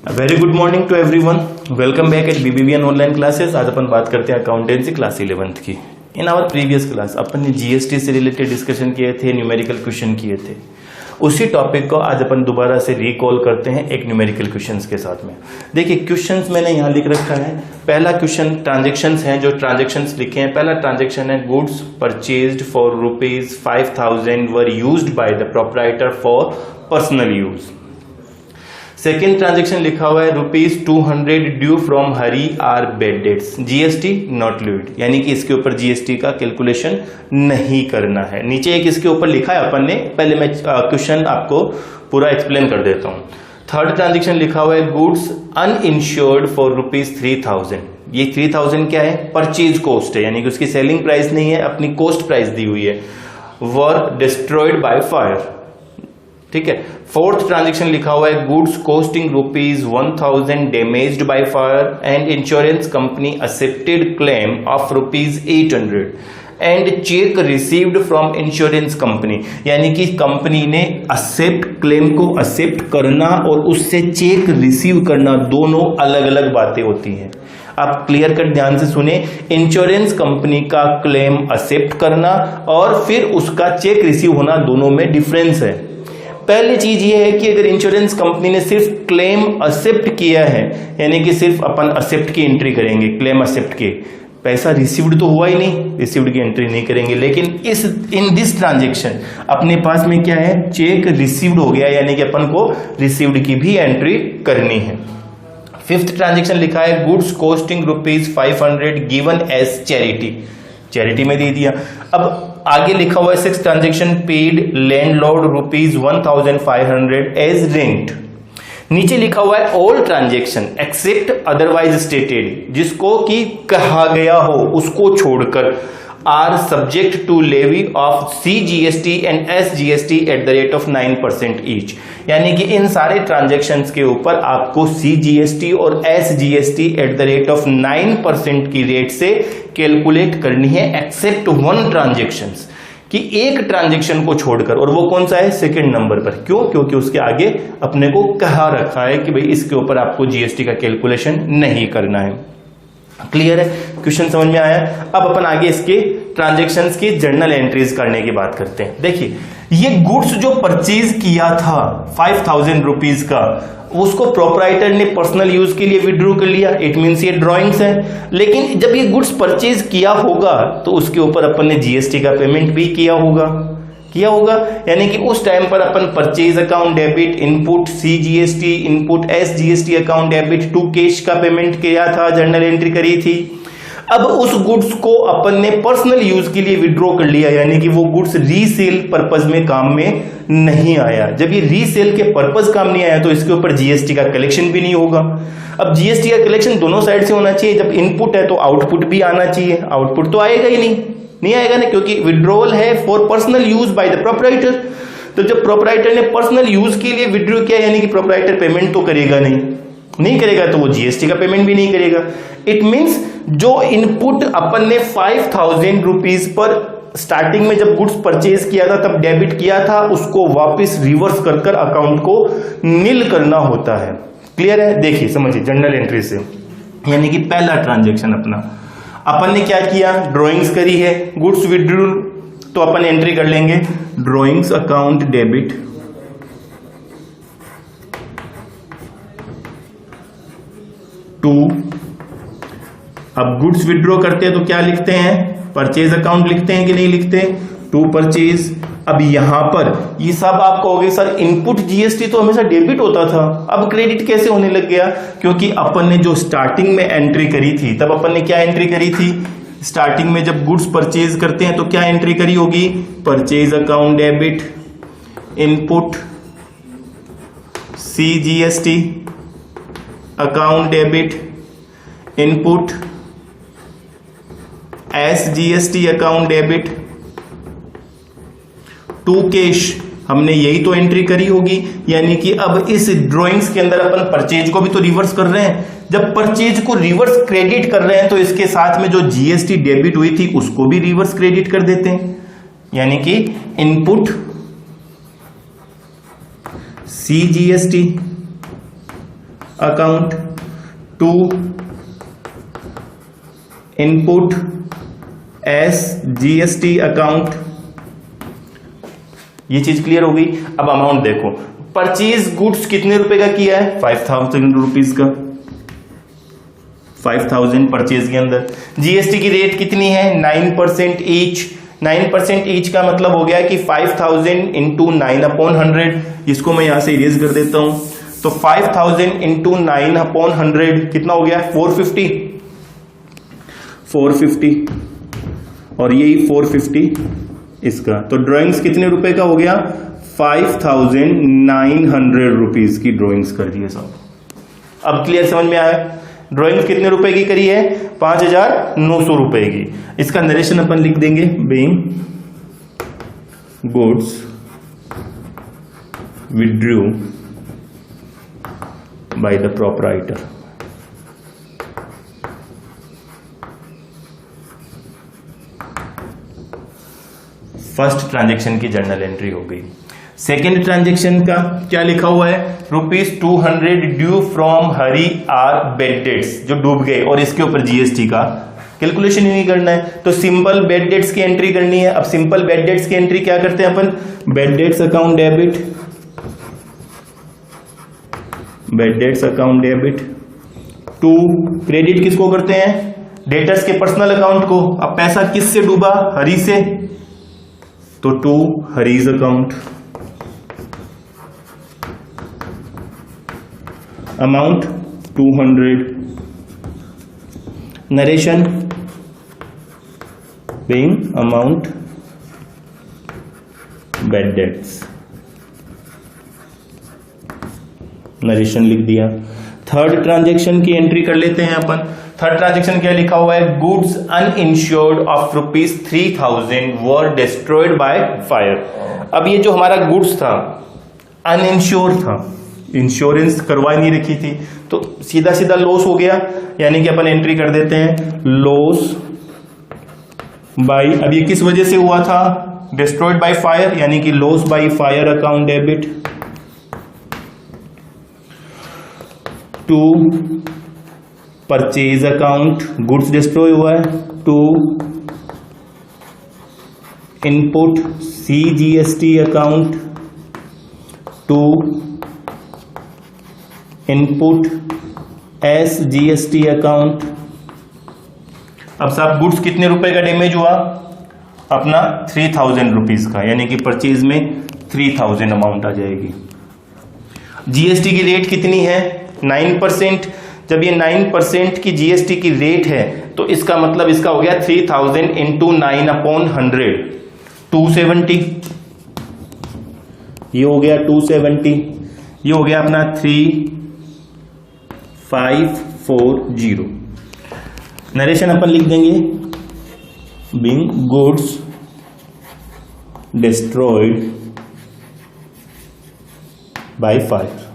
Very good morning to everyone. Welcome back at BBVN online classes. आज अपन बात करते हैं अकाउंटेंसी क्लास 11th की। इन आवर प्रीवियस क्लास अपन ने जीएसटी से रिलेटेड डिस्कशन किए थे, न्यूमेरिकल क्वेश्चन किए थे। उसी टॉपिक को आज अपन दोबारा से रिकॉल करते हैं एक न्यूमेरिकल क्वेश्चंस के साथ में। देखिए क्वेश्चंस मैंने यहाँ लिख रखा है। पहला क्वेश्चन ट्रांजेक्शन्स हैं, जो ट्रांजेक्शन्स लिखे हैं। पहला ट्रांजेक्शन है goods purchased for ₹5,000 were used by the proprietor for personal use. Second transaction लिखा हुआ है ₹200 due from Hari are bad debts, GST not levied, यानी कि इसके ऊपर जीएसटी का कैलकुलेशन नहीं करना है। नीचे एक इसके ऊपर लिखा है अपन ने, पहले मैं क्वेश्चन आपको पूरा एक्सप्लेन कर देता हूं। थर्ड ट्रांजेक्शन लिखा हुआ है गुड्स अनइंश्योर्ड फॉर ₹3,000। ये 3,000 क्या है? परचेज कॉस्ट है, यानी कि उसकी सेलिंग प्राइस नहीं है, अपनी कॉस्ट प्राइस दी हुई है। वर डिस्ट्रॉयड बाय फायर, ठीक है। फोर्थ ट्रांजेक्शन लिखा हुआ है goods costing ₹1,000 damaged by fire and insurance company accepted claim of ₹800 and check received from insurance company, यानी कि कंपनी ने एक्सेप्ट, क्लेम को एक्सेप्ट करना और उससे चेक रिसीव करना दोनों अलग अलग बातें होती हैं। आप क्लियर कट ध्यान से सुने। इंश्योरेंस कंपनी का क्लेम एक्सेप्ट करना और फिर उसका चेक रिसीव होना, दोनों में डिफरेंस है। पहली चीज ये है कि अगर इंश्योरेंस कंपनी ने सिर्फ क्लेम एक्सेप्ट किया है, यानी कि सिर्फ अपन एक्सेप्ट की एंट्री करेंगे, क्लेम एक्सेप्ट के, पैसा रिसीव्ड तो हुआ ही नहीं, रिसीव्ड की एंट्री नहीं करेंगे। लेकिन इन दिस ट्रांजेक्शन अपने पास में क्या है? चेक रिसीव्ड हो गया, यानी कि अपन को रिसीव्ड की भी एंट्री करनी है। फिफ्थ ट्रांजेक्शन लिखा है goods costing ₹500 given as charity, charity में दे दिया। अब आगे लिखा हुआ है six transaction paid landlord ₹1,500 as rent. नीचे लिखा हुआ है all transaction except otherwise stated, जिसको कि कहा गया हो उसको छोड़कर, are subject to levy of CGST and SGST at the rate of 9% each, यानी कि इन सारे ट्रांजेक्शन्स के ऊपर आपको CGST और SGST at the rate of 9% की रेट से कैलकुलेट करनी है, एक्सेप्ट वन ट्रांजेक्शंस, कि एक ट्रांजेक्शन को छोड़कर। और वो कौन सा है? सेकंड नंबर पर। क्यों? क्योंकि उसके आगे अपने को कहा रखा है कि भाई इसके ऊपर आपको जीएसटी का कैलकुलेशन नहीं करना है। क्लियर है? क्वेश्चन समझ में आया? अब अपन आगे इसके ट्रांजेक्शन्स की जर्नल एंट्रीज करने की बात करते हैं। देखिए ये गुड्स जो परचेज किया था ₹5,000 का, उसको प्रोप्राइटर ने पर्सनल यूज के लिए विड्रॉ कर लिया, इट मींस ये ड्राइंग्स है। लेकिन जब ये गुड्स परचेज किया होगा तो उसके ऊपर अपन ने जीएसटी का पेमेंट भी किया होगा, यानी कि उस टाइम पर अपन purchase account debit, input CGST, input SGST account debit to cash का पेमेंट किया था, जर्नल एंट्री करी थी। अब उस गुड्स को अपन ने पर्सनल यूज के लिए विड्रॉ कर लिया, यानी कि वो गुड्स रीसेल पर्पज में काम में नहीं आया। जब ये रीसेल के पर्पज काम नहीं आया तो इसके ऊपर जीएसटी का कलेक्शन भी नहीं होगा। अब जीएसटी का कलेक्शन दोनों साइड से होना चाहिए। जब इनपुट है तो आउटपुट भी आना चाहिए, आउटपुट तो आएगा ही नहीं आएगा ना, क्योंकि विड्रॉवल है for personal use by the proprietor. तो जब प्रोप्राइटर ने पर्सनल यूज के लिए विड्रॉ किया, यानी कि प्रोप्राइटर पेमेंट तो करेगा नहीं करेगा, तो वो जीएसटी का पेमेंट भी नहीं करेगा। इट मींस जो इनपुट अपन ने ₹5,000 पर स्टार्टिंग में जब गुड्स परचेज किया था तब डेबिट किया था, उसको वापस रिवर्स कर अकाउंट को नील करना होता है। क्लियर है? देखिए समझिए जर्नल एंट्री से, यानी कि पहला ट्रांजेक्शन अपना, अपन ने क्या किया? ड्रॉइंग्स करी है, गुड्स विड्रॉ, तो अपन एंट्री कर लेंगे ड्रॉइंग्स अकाउंट डेबिट टू। अब गुड्स विड्रॉ करते हैं तो क्या लिखते हैं? परचेज अकाउंट लिखते हैं कि नहीं लिखते? To purchase. अब यहां पर ये सब आप कहोगे सर इनपुट जीएसटी तो हमेशा डेबिट होता था, अब क्रेडिट कैसे होने लग गया? क्योंकि अपन ने जो स्टार्टिंग में एंट्री करी थी, तब अपन ने क्या एंट्री करी थी? स्टार्टिंग में जब गुड्स परचेज करते हैं तो क्या एंट्री करी होगी? Purchase account debit, input CGST account debit, input SGST account debit to cash, हमने यही तो एंट्री करी होगी। यानी कि अब इस ड्राइंग्स के अंदर अपन परचेज को भी तो रिवर्स कर रहे हैं। जब परचेज को रिवर्स क्रेडिट कर रहे हैं तो इसके साथ में जो जीएसटी डेबिट हुई थी उसको भी रिवर्स क्रेडिट कर देते हैं, यानी कि input CGST account to input SGST account. ये चीज क्लियर हो गई। अब अमाउंट देखो, परचेज गुड्स कितने रुपए का किया है? 5000 रुपीज का, 5000 परचेज के अंदर। जीएसटी की रेट कितनी है? 9% ईच। 9% ईच का मतलब हो गया कि 5000 इंटू 9/100। इसको मैं यहां से इरेज कर देता हूं। तो 5000 इंटू 9/100 कितना हो गया? 450 और यही 450 इसका। तो ड्राइंग्स कितने रुपए का हो गया? 5900 रुपीज की ड्राइंग्स कर दिए साहब। अब क्लियर समझ में आया? ड्राइंग्स कितने रुपए की करी है? 5900 रुपए की। इसका नरेशन अपन लिख देंगे, being goods withdrew by the proprietor. First transaction की जर्नल एंट्री हो गई। सेकेंड ट्रांजैक्शन का क्या लिखा हुआ है? ₹200 due from Hari are bad debts, जो डूब गए, और इसके ऊपर जीएसटी का कैलकुलेशन ही नहीं करना है, तो सिंपल बेड डेट्स की एंट्री करनी है। अब सिंपल बेड डेट्स की एंट्री क्या करते हैं अपन? Bad debts account debit, bad debts account debit to credit किसको करते हैं? डेटर्स के पर्सनल अकाउंट को। अब पैसा किससे डूबा? हरी से, तो to Hari's account. Amount 200। Narration being amount bad debts. Narration लिख दिया। थर्ड ट्रांजैक्शन की एंट्री कर लेते हैं अपन। थर्ड ट्रांजैक्शन क्या लिखा हुआ है? Goods uninsured of ₹3000 were destroyed by fire. अब ये जो हमारा गुड्स था अनइंश्योर्ड था, इंश्योरेंस करवा नहीं रखी थी, तो सीधा सीधा लॉस हो गया, यानी कि अपन एंट्री कर देते हैं लॉस बाय। अब ये किस वजह से हुआ था? डिस्ट्रॉयड बाय फायर, यानी कि loss by fire account debit to purchase account. Goods destroy हुआ है, to input CGST account, to input SGST account. अब साहब गुड्स कितने रुपए का डैमेज हुआ? अपना 3000 रुपीज का, यानी कि परचेज में 3000 अमाउंट आ जाएगी। जीएसटी की रेट कितनी है? 9%। जब ये 9% की जीएसटी की रेट है, तो इसका मतलब इसका हो गया 3000 इंटू 9/100, 270। ये हो गया 270, ये हो गया अपना 3540। नरेशन अपन लिख देंगे, being goods destroyed by fire.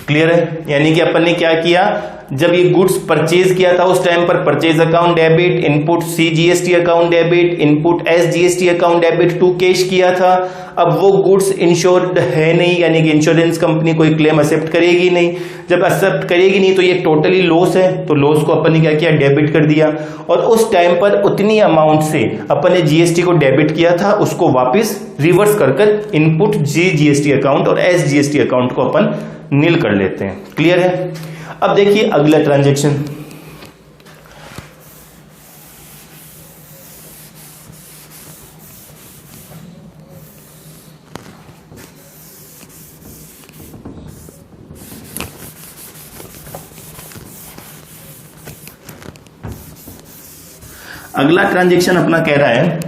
Clear है? यानी कि अपन ने क्या किया, जब ये गुड्स परचेज किया था उस टाइम पर purchase account debit, input CGST account debit, input SGST account debit to cash किया था। अब वो गुड्स इंश्योर्ड है नहीं, यानी कि इंश्योरेंस कंपनी कोई क्लेम एक्सेप्ट करेगी नहीं। जब एक्सेप्ट करेगी नहीं तो ये टोटली लॉस है, तो लॉस को अपन ने क्या किया? डेबिट कर दिया। और उस टाइम पर उतनी अमाउंट से अपन ने जीएसटी को डेबिट किया था, उसको वापस रिवर्स कर इनपुट GST अकाउंट और SGST अकाउंट को अपन नील कर लेते हैं। क्लियर है? अब देखिए अगला ट्रांजैक्शन। अगला ट्रांजैक्शन अपना कह रहा है,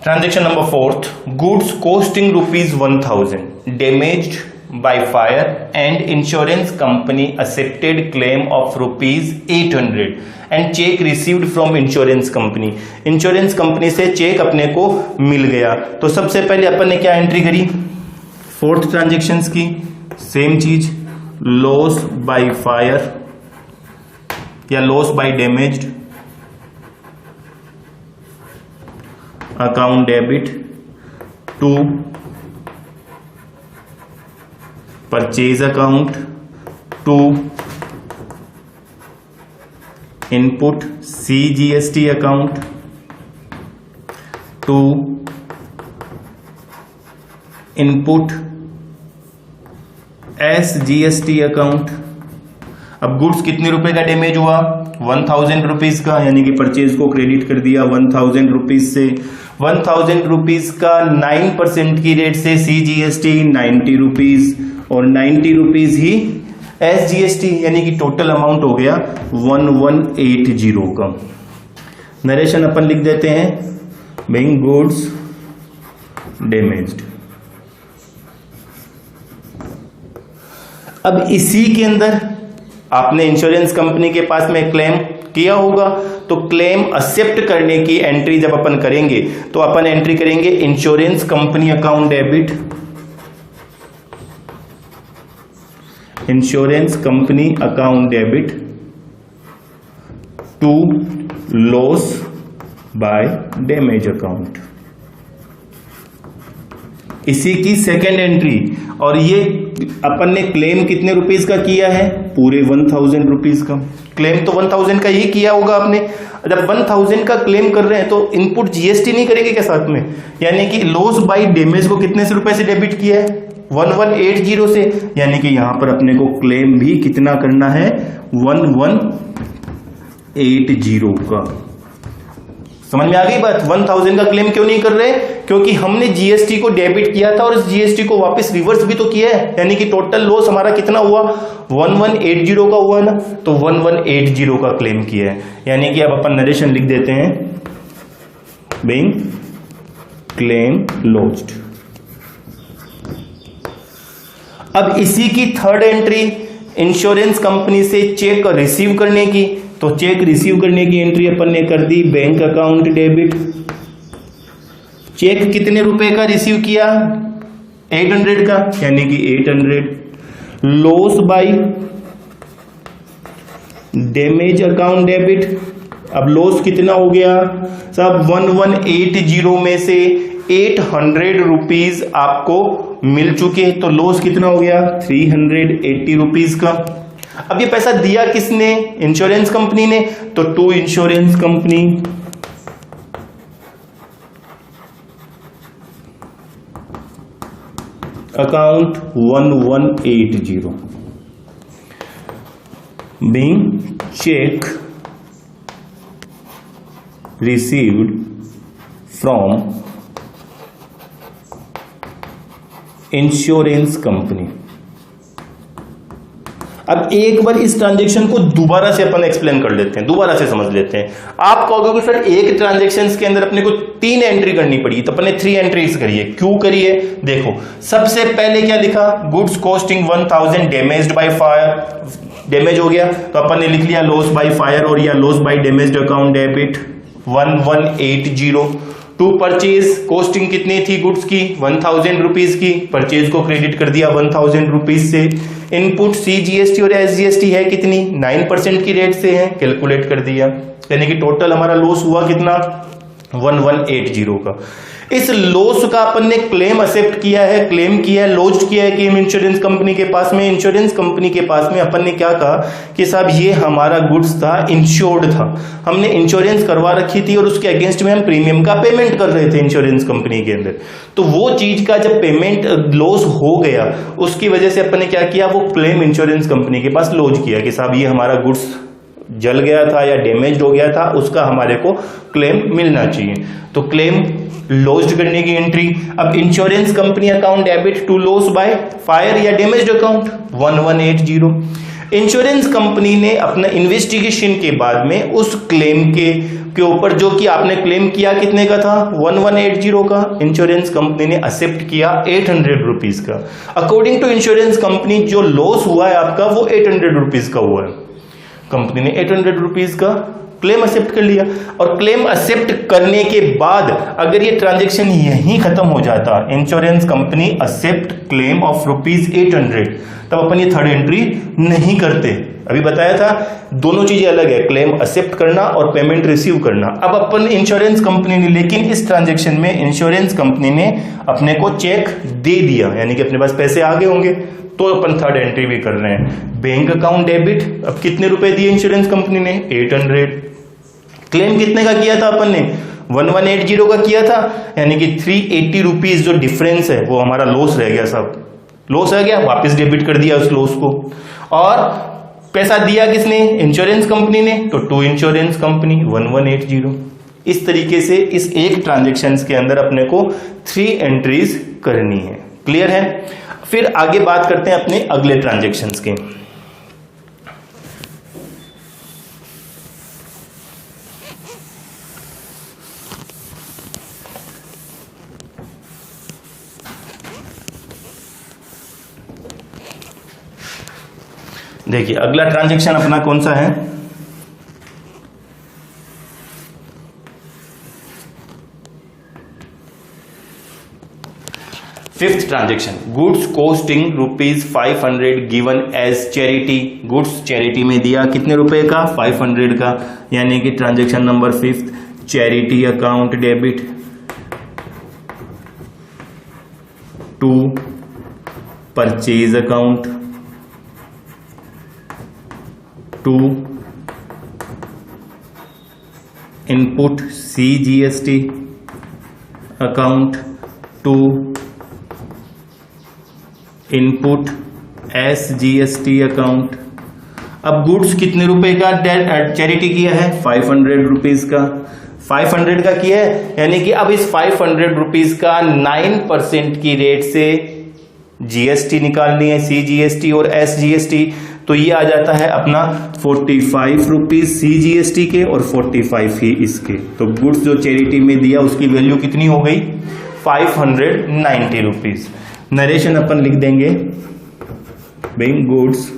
transaction number 4, goods costing ₹1000 damaged by fire and insurance company accepted claim of ₹800 and check received from insurance company. Insurance company से चेक अपने को मिल गया। तो सबसे पहले अपन ने क्या एंट्री करी? फोर्थ ट्रांजैक्शन की सेम चीज, लॉस बाय फायर या loss by damaged account debit to purchase account to input CGST account to input SGST account. अब गुड्स कितने रुपए का डैमेज हुआ? 1000 रुपीज का, यानी कि परचेज को क्रेडिट कर दिया 1000 रुपीज से। 1000 रुपीज का 9% की रेट से CGST 90 रुपीज और 90 रुपीज ही SGST, यानी कि टोटल अमाउंट हो गया 1180 का। नरेशन अपन लिख देते हैं, बीइंग गुड्स डैमेज्ड। अब इसी के अंदर आपने इंश्योरेंस कंपनी के पास में क्लेम किया होगा, तो क्लेम एक्सेप्ट करने की एंट्री जब अपन करेंगे तो अपन एंट्री करेंगे insurance company account debit, insurance company account debit to loss by damage account. इसी की सेकेंड एंट्री। और ये अपन ने क्लेम कितने रुपीस का किया है? पूरे 1000 रुपीस का। क्लेम तो 1000 का ही किया होगा आपने। जब 1000 का क्लेम कर रहे हैं तो इनपुट GST नहीं करेंगे क्या साथ में? यानी कि लॉस बाय डैमेज को कितने से रुपए से डेबिट किया है? 1180 से। यानी कि यहां पर अपने को क्लेम भी कितना करना है? 1180 का। समझ में आ गई बात? 1000 का क्लेम क्यों नहीं कर रहे? क्योंकि हमने GST को डेबिट किया था और इस GST को वापस रिवर्स भी तो किया है, यानी कि टोटल लॉस हमारा कितना हुआ? 1180 का हुआ ना, तो 1180 का क्लेम किया है। यानी कि अब अपन नरेशन लिख देते हैं, बीइंग क्लेम लॉस्ड। अब इसी की थर्ड एंट्री इंश्योरेंस कंपनी से चेक रिसीव करने की, तो चेक रिसीव करने की एंट्री अपन ने कर दी बैंक अकाउंट डेबिट। चेक कितने रुपए का रिसीव किया? 800 का, यानी कि 800 loss by damage account debit. अब लॉस कितना हो गया? सब 1180 में से 800 रुपीज आपको मिल चुके, तो लॉस कितना हो गया? 380 रुपीज का। अब ये पैसा दिया किसने? इंश्योरेंस कंपनी ने, तो to insurance company account 1180 being cheque received from insurance company. अब एक बार इस ट्रांजैक्शन को दोबारा से अपन एक्सप्लेन कर लेते हैं, दोबारा से समझ लेते हैं। आप कहोगे सर एक ट्रांजैक्शन के अंदर अपने को 3 एंट्री करनी पड़ी, तो अपने 3 एंट्रीज करिए। क्यों करिए? देखो, सबसे पहले क्या लिखा? Goods costing 1000 damaged by fire, damage हो गया तो अपन ने लिख लिया लॉस बाय फायर और या loss by damaged account debit 1180। To purchase costing कितनी थी गुड्स की? 1000 रुपीज की, परचेज को क्रेडिट कर दिया 1000 रुपीज से। इनपुट CGST और SGST है कितनी? 9% की रेट से है, कैलकुलेट कर दिया। यानी कि टोटल हमारा लॉस हुआ कितना? 1180 का। इस लॉस का अपन ने क्लेम एक्सेप्ट किया है, क्लेम किया है, लॉन्च किया है कि इंश्योरेंस कंपनी के पास में। इंश्योरेंस कंपनी के पास में अपन ने क्या कहा कि साहब ये हमारा गुड्स था, इंश्योर्ड था, हमने इंश्योरेंस करवा रखी थी और उसके अगेंस्ट में हम प्रीमियम का पेमेंट कर रहे थे इंश्योरेंस कंपनी के अंदर। तो वो चीज का जब पेमेंट लॉस हो गया उसकी वजह से अपन ने क्या किया? वो क्लेम इंश्योरेंस कंपनी के पास लॉन्च किया कि साहब ये हमारा गुड्स जल गया था या डैमेज हो गया था, उसका हमारे को क्लेम मिलना चाहिए। तो क्लेम लॉस्ड करने की एंट्री। अब insurance company account debit to loss by fire या डैमेज्ड अकाउंट 1180। इंश्योरेंस कंपनी ने अपना इन्वेस्टिगेशन के बाद में उस क्लेम के ऊपर जो कि आपने क्लेम किया कितने का था? 1180 का। इंश्योरेंस कंपनी ने एक्सेप्ट किया 800 रुपीज का। अकॉर्डिंग टू इंश्योरेंस कंपनी जो लॉस हुआ है आपका वो 800 रुपीज का हुआ है। कंपनी ने 800 रुपीज का क्लेम एक्सेप्ट कर लिया, और क्लेम एक्सेप्ट करने के बाद अगर ये ट्रांजेक्शन यहीं खत्म हो जाता, insurance company accept claim of ₹800, तब अपन ये थर्ड एंट्री नहीं करते। अभी बताया था दोनों चीजें अलग है, क्लेम एक्सेप्ट करना और पेमेंट रिसीव करना। अब अपन इंश्योरेंस कंपनी ने, लेकिन इस ट्रांजेक्शन में इंश्योरेंस कंपनी ने अपने को चेक दे दिया, यानी कि अपने पास पैसे आ गए होंगे, तो अपन थर्ड एंट्री भी कर रहे हैं। बैंक अकाउंट डेबिट, अब कितने रुपए दिए इंश्योरेंस कंपनी ने? 800। क्लेम कितने का किया था अपन ने? 1180 का किया था, यानी कि 380 रुपीज जो डिफरेंस है वो हमारा लॉस रह गया। सब लॉस रह गया, वापस डेबिट कर दिया उस लॉस को। और पैसा दिया किसने? इंश्योरेंस कंपनी ने, तो टू इंश्योरेंस कंपनी 1180। इस तरीके से इस एक ट्रांजेक्शन के अंदर अपने को 3 एंट्रीज करनी है। क्लियर है? फिर आगे बात करते हैं अपने अगले ट्रांजेक्शन्स के। देखिए अगला ट्रांजेक्शन अपना कौन सा है? Fifth transaction, goods costing ₹500 given as charity. Goods charity में दिया कितने रुपए का? 500 का, यानी कि transaction number 5, charity account debit to purchase account to input CGST account to input SGST account. अब गुड्स कितने रुपए का चैरिटी किया है? 500 रुपीज का। 500 का किया है, यानी कि अब इस 500 रुपीज का 9% की रेट से GST निकालनी है, CGST और SGST। तो ये आ जाता है अपना 45 रुपीज CGST के और 45 ही इसके। तो गुड्स जो चैरिटी में दिया उसकी वैल्यू कितनी हो गई? 590 रुपीज। नरेशन अपन लिख देंगे, being goods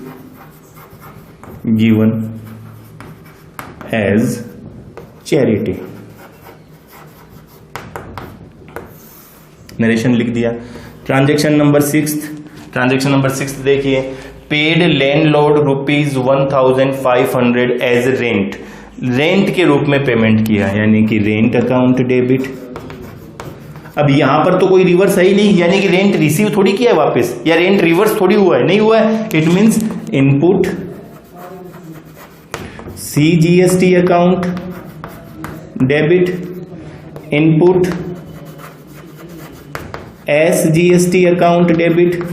given as charity. Narration लिख दिया। ट्रांजेक्शन नंबर 6 देखिए, paid landlord ₹1500 as rent. Rent के रूप में पेमेंट किया, यानी कि रेंट अकाउंट डेबिट। अब यहां पर तो कोई रिवर्स है ही नहीं, यानी कि रेंट रिसीव थोड़ी किया है वापस, या रेंट रिवर्स थोड़ी हुआ है, नहीं हुआ है। It means input CGST account debit, input SGST account debit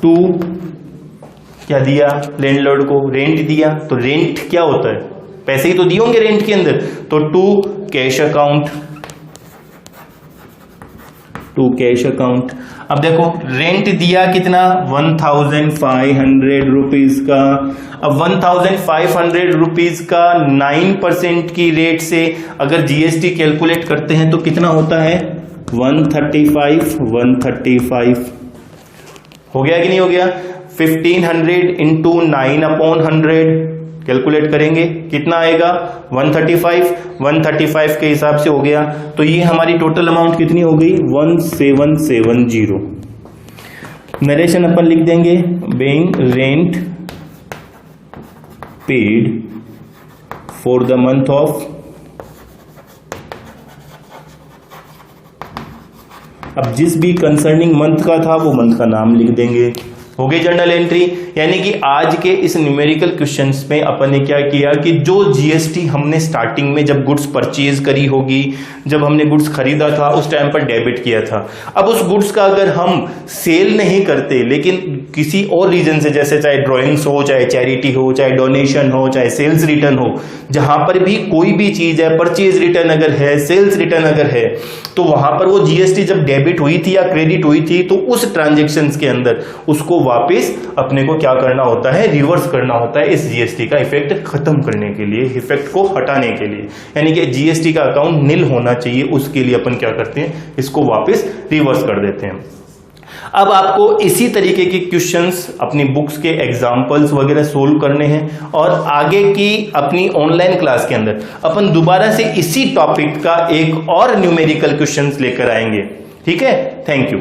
to, क्या दिया लैंडलॉर्ड को? रेंट दिया। तो रेंट क्या होता है? पैसे ही तो दिए होंगे रेंट के अंदर, तो to cash account, to cash account. अब देखो रेंट दिया कितना? 1500 रुपीज का। अब 1500 रुपीज का 9% की रेट से अगर GST कैलकुलेट करते हैं तो कितना होता है? 135 हो गया कि नहीं हो गया? 1500 इंटू 9/100 कैलकुलेट करेंगे, कितना आएगा? 135 के हिसाब से हो गया। तो ये हमारी टोटल अमाउंट कितनी हो गई? 1770। नरेशन अपन लिख देंगे, being rent paid for the month of, अब जिस भी कंसर्निंग मंथ का था वो मंथ का नाम लिख देंगे। हो गई जर्नल एंट्री। यानी कि आज के इस न्यूमेरिकल क्वेश्चंस में अपन ने क्या किया कि जो GST हमने स्टार्टिंग में जब गुड्स परचेज करी होगी, जब हमने गुड्स खरीदा था उस टाइम पर डेबिट किया था। अब उस गुड्स का अगर हम सेल नहीं करते, लेकिन किसी और रीजन से, जैसे चाहे ड्रॉइंग्स हो, चाहे चैरिटी हो, चाहे डोनेशन हो, चाहे सेल्स रिटर्न हो, जहां पर भी कोई भी चीज है, परचेज रिटर्न अगर है, सेल्स रिटर्न अगर है, तो वहां पर वो GST जब डेबिट हुई थी या क्रेडिट हुई थी, तो उस ट्रांजेक्शन के अंदर उसको वापस अपने को क्या करना होता है? रिवर्स करना होता है, इस GST का इफेक्ट खत्म करने के लिए, इफेक्ट को हटाने के लिए। यानी कि GST का अकाउंट निल होना चाहिए, उसके लिए अपन क्या करते हैं? इसको वापस रिवर्स कर देते हैं। अब आपको इसी तरीके के क्वेश्चंस अपनी बुक्स के एग्जाम्पल्स वगैरह सोल्व करने हैं और आगे की अपनी ऑनलाइन क्लास के अंदर अपन दोबारा से इसी टॉपिक का एक और न्यूमेरिकल क्वेश्चंस लेकर आएंगे। ठीक है, थैंक यू।